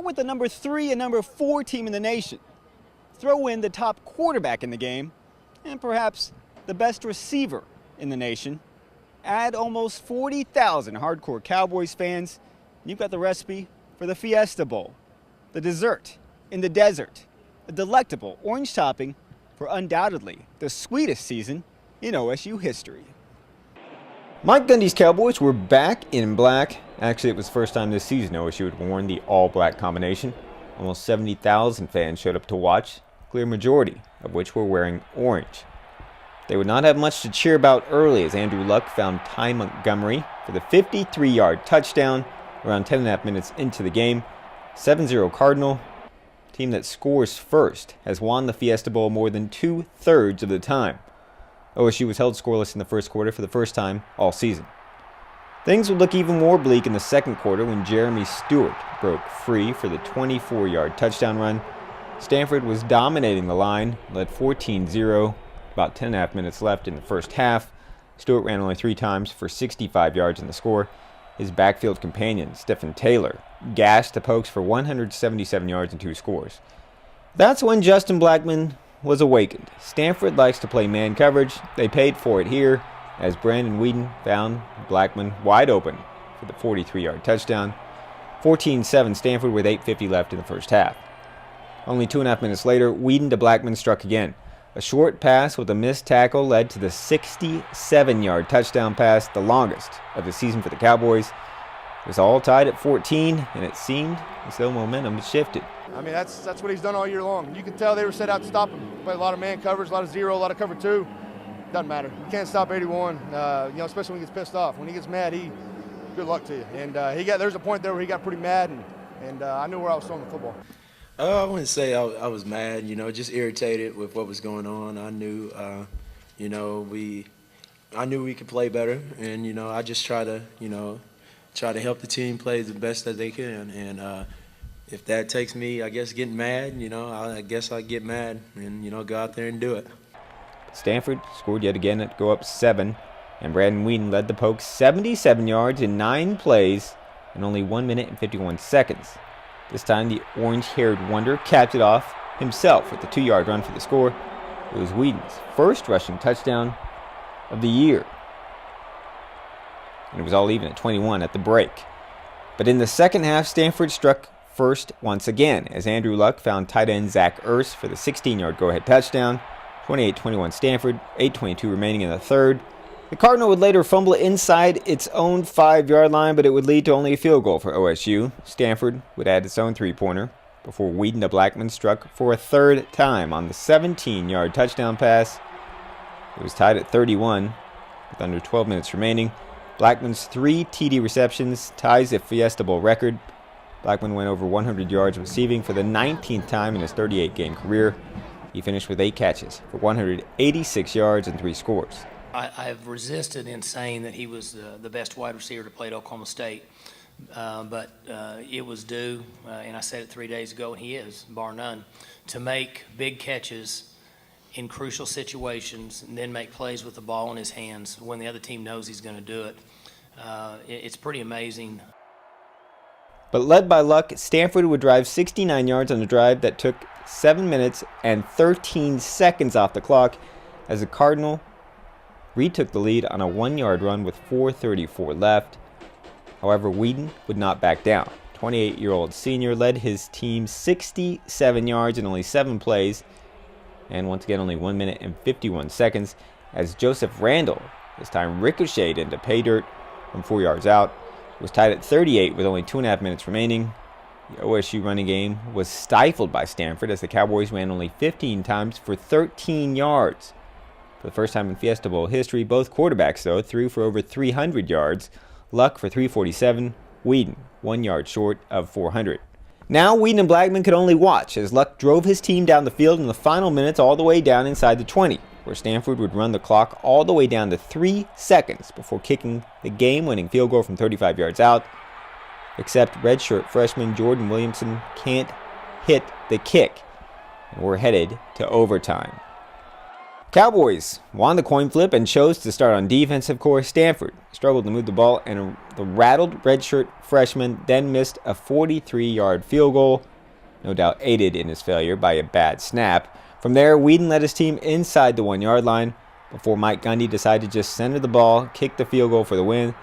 start with the number 3 and number 4 team in the nation. Throw in the top quarterback in the game and perhaps the best receiver in the nation. Add almost 40,000 hardcore Cowboys fans, and you've got the recipe for the Fiesta Bowl, the dessert in the desert, a delectable orange topping for undoubtedly the sweetest season in OSU history. Mike Gundy's Cowboys were back in black. Actually, it was the first time this season OSU had worn the all-black combination. Almost 70,000 fans showed up to watch, a clear majority of which were wearing orange. They would not have much to cheer about early as Andrew Luck found Ty Montgomery for the 53-yard touchdown around 10.5 minutes into the game. 7-0 Cardinal. The team that scores first has won the Fiesta Bowl more than 2/3 of the time. OSU was held scoreless in the first quarter for the first time all season. Things would look even more bleak in the second quarter when Jeremy Stewart broke free for the 24-yard touchdown run. Stanford was dominating the line, led 14-0, about 10.5 minutes left in the first half. Stewart ran only 3 times for 65 yards in the score. His backfield companion, Stephen Taylor, gashed the Pokes for 177 yards and 2 scores. That's when Justin Blackmon was awakened. Stanford likes to play man coverage. They paid for it here as Brandon Whedon found Blackmon wide open for the 43-yard touchdown. 14-7 Stanford with 8:50 left in the first half. Only 2.5 minutes later, Whedon to Blackmon struck again. A short pass with a missed tackle led to the 67-yard touchdown pass, the longest of the season for the Cowboys. It was all tied at 14, and it seemed as though momentum had shifted. I mean, that's what he's done all year long. You can tell they were set out to stop him. Played a lot of man coverage, a lot of zero, a lot of cover 2. Doesn't matter. You can't stop 81, especially when he gets pissed off. When he gets mad, good luck to you. And there's a point there where he got pretty mad, and I knew where I was throwing the football. I wouldn't say I was mad, just irritated with what was going on. I knew, I knew we could play better, and I just try to help the team play the best that they can. And if that takes me, I guess, getting mad, I guess I get mad and go out there and do it. Stanford scored yet again to go up 7, and Brandon Whedon led the Pokes 77 yards in 9 plays in only 1 minute and 51 seconds. This time, the orange-haired wonder capped it off himself with a 2-yard run for the score. It was Whedon's first rushing touchdown of the year. And it was all even at 21 at the break. But in the second half, Stanford struck first once again as Andrew Luck found tight end Zach Ertz for the 16-yard go-ahead touchdown. 28-21 Stanford, 8:22 remaining in the third. The Cardinal would later fumble inside its own 5-yard line, but it would lead to only a field goal for OSU. Stanford would add its own 3-pointer before Whedon to Blackmon struck for a third time on the 17-yard touchdown pass. It was tied at 31 with under 12 minutes remaining. Blackmon's 3 TD receptions ties the Fiesta Bowl record. Blackmon went over 100 yards receiving for the 19th time in his 38-game career. He finished with 8 catches for 186 yards and 3 scores. I've resisted in saying that he was the best wide receiver to play at Oklahoma State, but it was due, and I said it 3 days ago, and he is, bar none, to make big catches in crucial situations and then make plays with the ball in his hands when the other team knows he's going to do it. It's pretty amazing. But led by Luck, Stanford would drive 69 yards on a drive that took 7 minutes and 13 seconds off the clock as the Cardinal retook the lead on a 1-yard run with 4:34 left. However, Whedon would not back down. 28-year-old senior led his team 67 yards in only 7 plays, and once again only 1 minute and 51 seconds as Joseph Randall, this time ricocheted into pay dirt from 4 yards out. It was tied at 38 with only 2.5 minutes remaining. The OSU running game was stifled by Stanford as the Cowboys ran only 15 times for 13 yards. For the first time in Fiesta Bowl history, both quarterbacks, though, threw for over 300 yards. Luck for 347, Whedon 1 yard short of 400. Now Whedon and Blackmon could only watch as Luck drove his team down the field in the final minutes all the way down inside the 20, where Stanford would run the clock all the way down to 3 seconds before kicking the game-winning field goal from 35 yards out. Except redshirt freshman Jordan Williamson can't hit the kick, and we're headed to overtime. Cowboys won the coin flip and chose to start on defense, of course. Stanford struggled to move the ball, and the rattled redshirt freshman then missed a 43-yard field goal, no doubt aided in his failure by a bad snap. From there, Whedon led his team inside the 1-yard line before Mike Gundy decided to just center the ball, kick the field goal for the win.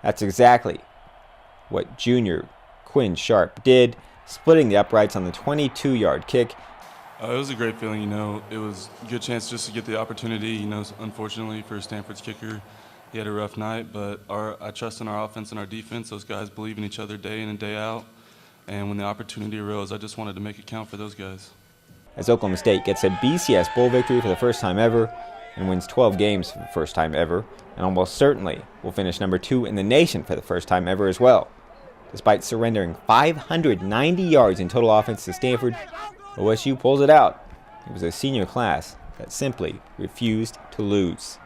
That's exactly what junior Quinn Sharp did, splitting the uprights on the 22-yard kick. It was a great feeling, It was a good chance just to get the opportunity. Unfortunately for Stanford's kicker, he had a rough night, but I trust in our offense and our defense. Those guys believe in each other day in and day out. And when the opportunity arose, I just wanted to make it count for those guys. As Oklahoma State gets a BCS Bowl victory for the first time ever and wins 12 games for the first time ever, and almost certainly will finish number 2 in the nation for the first time ever as well. Despite surrendering 590 yards in total offense to Stanford, OSU pulls it out. It was a senior class that simply refused to lose.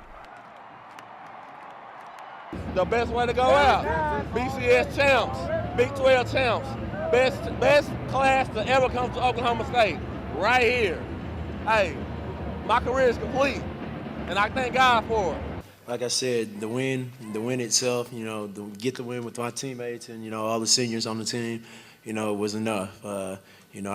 The best way to go out. BCS champs, Big 12 champs, best class to ever come to Oklahoma State, right here. Hey, my career is complete, and I thank God for it. Like I said, the win itself, get the win with my teammates and, all the seniors on the team, was enough. I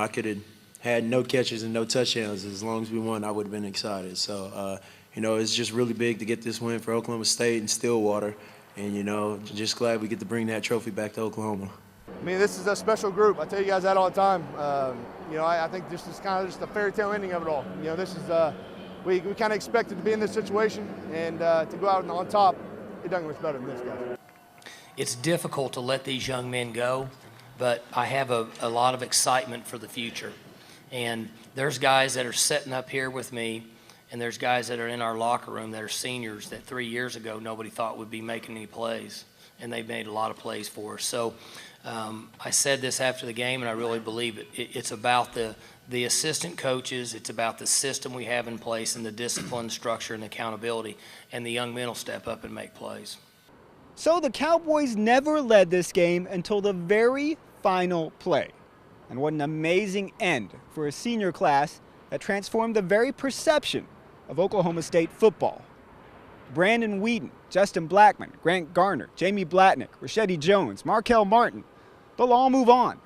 could have had no catches and no touchdowns. As long as we won, I would have been excited. So, it's just really big to get this win for Oklahoma State and Stillwater. And, just glad we get to bring that trophy back to Oklahoma. I mean, this is a special group. I tell you guys that all the time. I think this is kind of just a fairy tale ending of it all. This is we kind of expected to be in this situation, and to go out on top, it doesn't get much better than this, guys. It's difficult to let these young men go, but I have a lot of excitement for the future. And there's guys that are sitting up here with me, and there's guys that are in our locker room that are seniors that 3 years ago nobody thought would be making any plays, and they've made a lot of plays for us. So I said this after the game, and I really believe it. It's about the assistant coaches. It's about the system we have in place and the discipline, structure, and accountability, and the young men will step up and make plays. So the Cowboys never led this game until the very final play. And what an amazing end for a senior class that transformed the very perception of Oklahoma State football. Brandon Whedon, Justin Blackmon, Grant Garner, Jamie Blatnick, Rashedi Jones, Markel Martin, they'll all move on.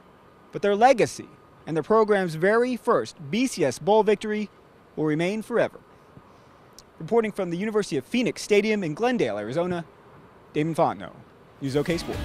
But their legacy and the program's very first BCS Bowl victory will remain forever. Reporting from the University of Phoenix Stadium in Glendale, Arizona, Damon Fontenot, News OK Sports.